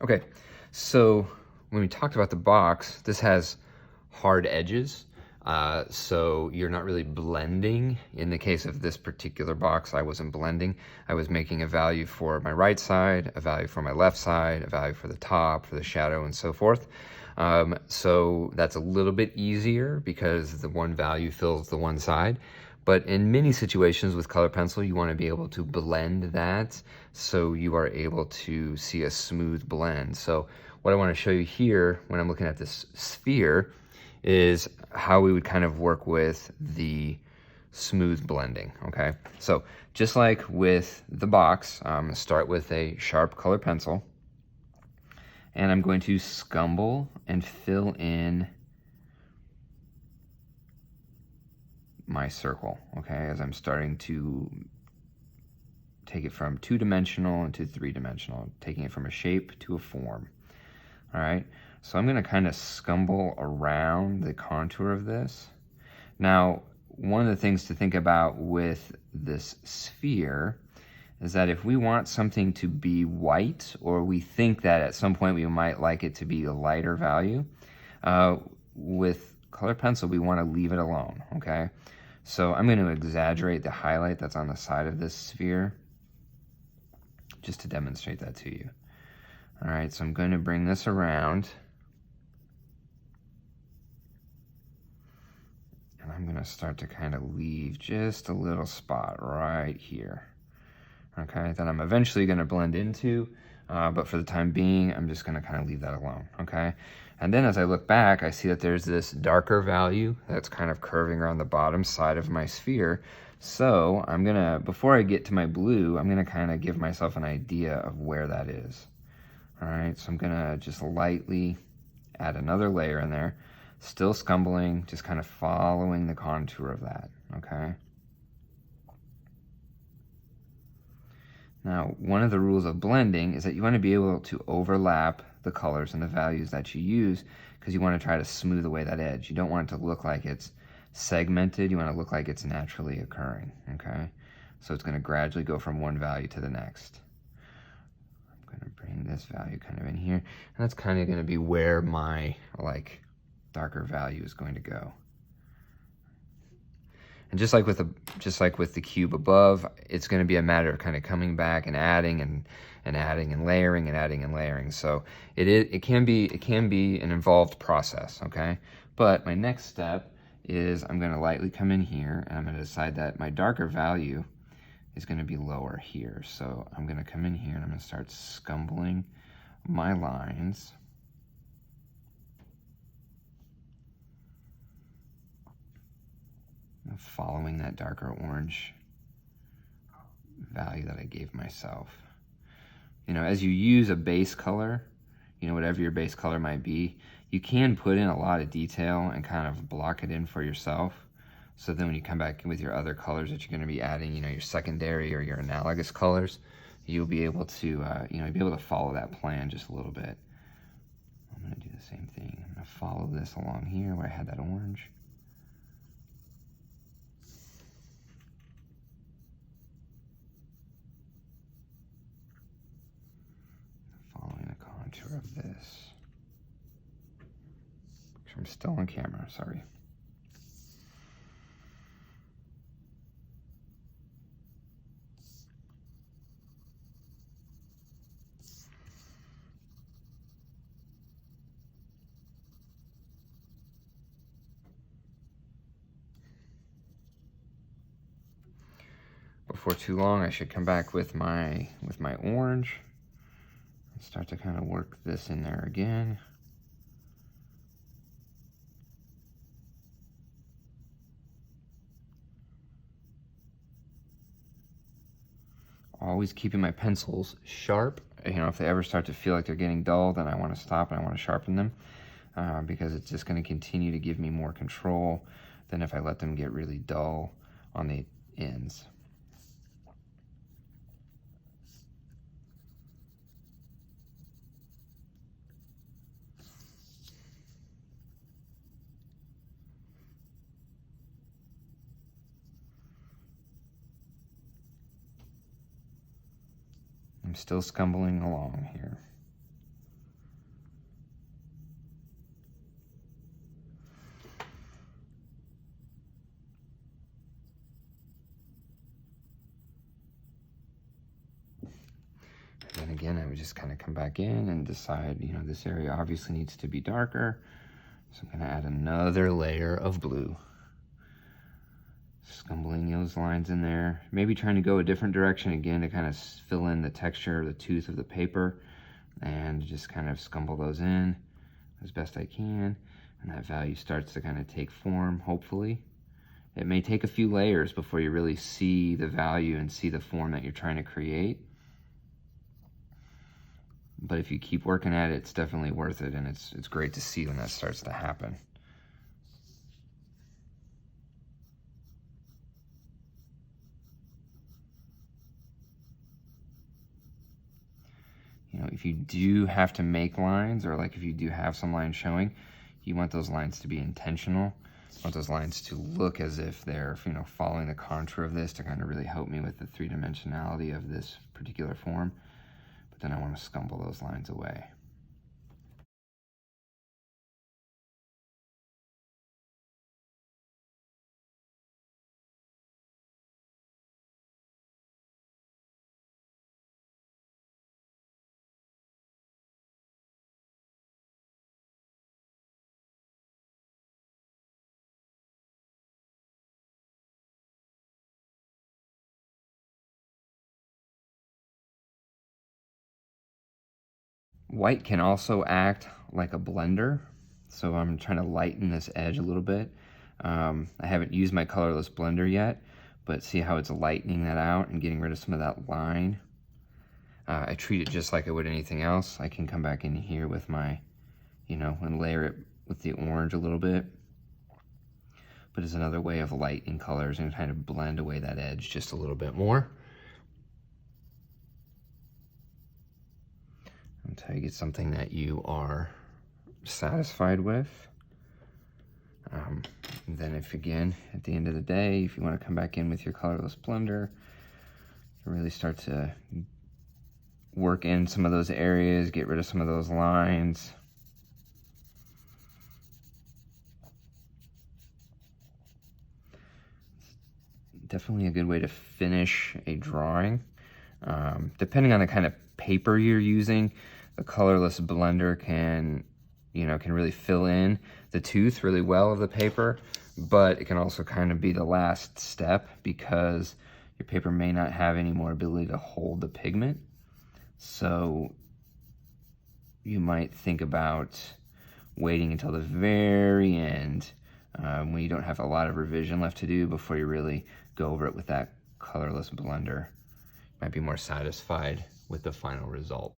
Okay, so when we talked about the box, this has hard edges, so you're not really blending. In the case of this particular box, I wasn't blending. I was making a value for my right side, a value for my left side, a value for the top, for the shadow, and so forth. So that's a little bit easier because the one value fills the one side. But in many situations with color pencil, you want to be able to blend that so you are able to see a smooth blend. So what I want to show you here when I'm looking at this sphere is how we would kind of work with the smooth blending, okay? So just like with the box, I'm gonna start with a sharp color pencil, and I'm going to scumble and fill in my circle, okay, as I'm starting to take it from two-dimensional into three-dimensional, taking it from a shape to a form. All right, so I'm gonna kind of scumble around the contour of this. Now, one of the things to think about with this sphere is that if we want something to be white, or we think that at some point we might like it to be a lighter value, with color pencil, we want to leave it alone, okay? So I'm going to exaggerate the highlight that's on the side of this sphere just to demonstrate that to you. All right, so I'm going to bring this around, and I'm going to start to kind of leave just a little spot right here. Okay, that I'm eventually going to blend into, but for the time being, I'm just going to kind of leave that alone, okay? And then as I look back, I see that there's this darker value that's kind of curving around the bottom side of my sphere. So I'm going to, before I get to my blue, I'm going to kind of give myself an idea of where that is. All right, so I'm going to just lightly add another layer in there, still scumbling, just kind of following the contour of that, okay? Now, one of the rules of blending is that you want to be able to overlap the colors and the values that you use because you want to try to smooth away that edge. You don't want it to look like it's segmented. You want it to look like it's naturally occurring, okay? So it's going to gradually go from one value to the next. I'm going to bring this value kind of in here, and that's kind of going to be where my, like, darker value is going to go. And just like with the cube above, it's going to be a matter of kind of coming back and adding and adding and layering and adding and layering. So it can be an involved process, okay? But my next step is I'm going to lightly come in here, and I'm going to decide that my darker value is going to be lower here. So I'm going to come in here and I'm going to start scumbling my lines. Following that darker orange value that I gave myself. You know, as you use a base color, you know, whatever your base color might be, you can put in a lot of detail and kind of block it in for yourself. So then when you come back in with your other colors that you're going to be adding, you know, your secondary or your analogous colors, you'll be able to, you know, be able to follow that plan just a little bit. I'm going to do the same thing. I'm going to follow this along here where I had that orange. Of this. I'm still on camera, sorry. Before too long, I should come back with my orange. Start to kind of work this in there again. Always keeping my pencils sharp. You know, if they ever start to feel like they're getting dull, then I want to stop and I want to sharpen them because it's just going to continue to give me more control than if I let them get really dull on the ends. I'm still scumbling along here. And again, I would just kind of come back in and decide, you know, this area obviously needs to be darker. So I'm gonna add another layer of blue. Scumbling those lines in there. Maybe trying to go a different direction again to kind of fill in the texture of the tooth of the paper, and just kind of scumble those in as best I can. And that value starts to kind of take form, hopefully. It may take a few layers before you really see the value and see the form that you're trying to create. But if you keep working at it, it's definitely worth it, and it's great to see when that starts to happen. You know, if you do have to make lines, or like if you do have some lines showing, you want those lines to be intentional. You want those lines to look as if they're, you know, following the contour of this to kind of really help me with the three-dimensionality of this particular form. But then I want to scumble those lines away. White can also act like a blender, so I'm trying to lighten this edge a little bit. I haven't used my colorless blender yet, but see how it's lightening that out and getting rid of some of that line. I treat it just like I would anything else. I can come back in here with my, you know, and layer it with the orange a little bit. But it's another way of lightening colors and kind of blend away that edge just a little bit more. Until you get something that you are satisfied with. And then if, again, at the end of the day, if you want to come back in with your colorless blender, you really start to work in some of those areas, get rid of some of those lines. Definitely a good way to finish a drawing. Depending on the kind of paper you're using, the colorless blender can, you know, can really fill in the tooth really well of the paper, but it can also kind of be the last step because your paper may not have any more ability to hold the pigment. So you might think about waiting until the very end when you don't have a lot of revision left to do before you really go over it with that colorless blender. You might be more satisfied with the final result.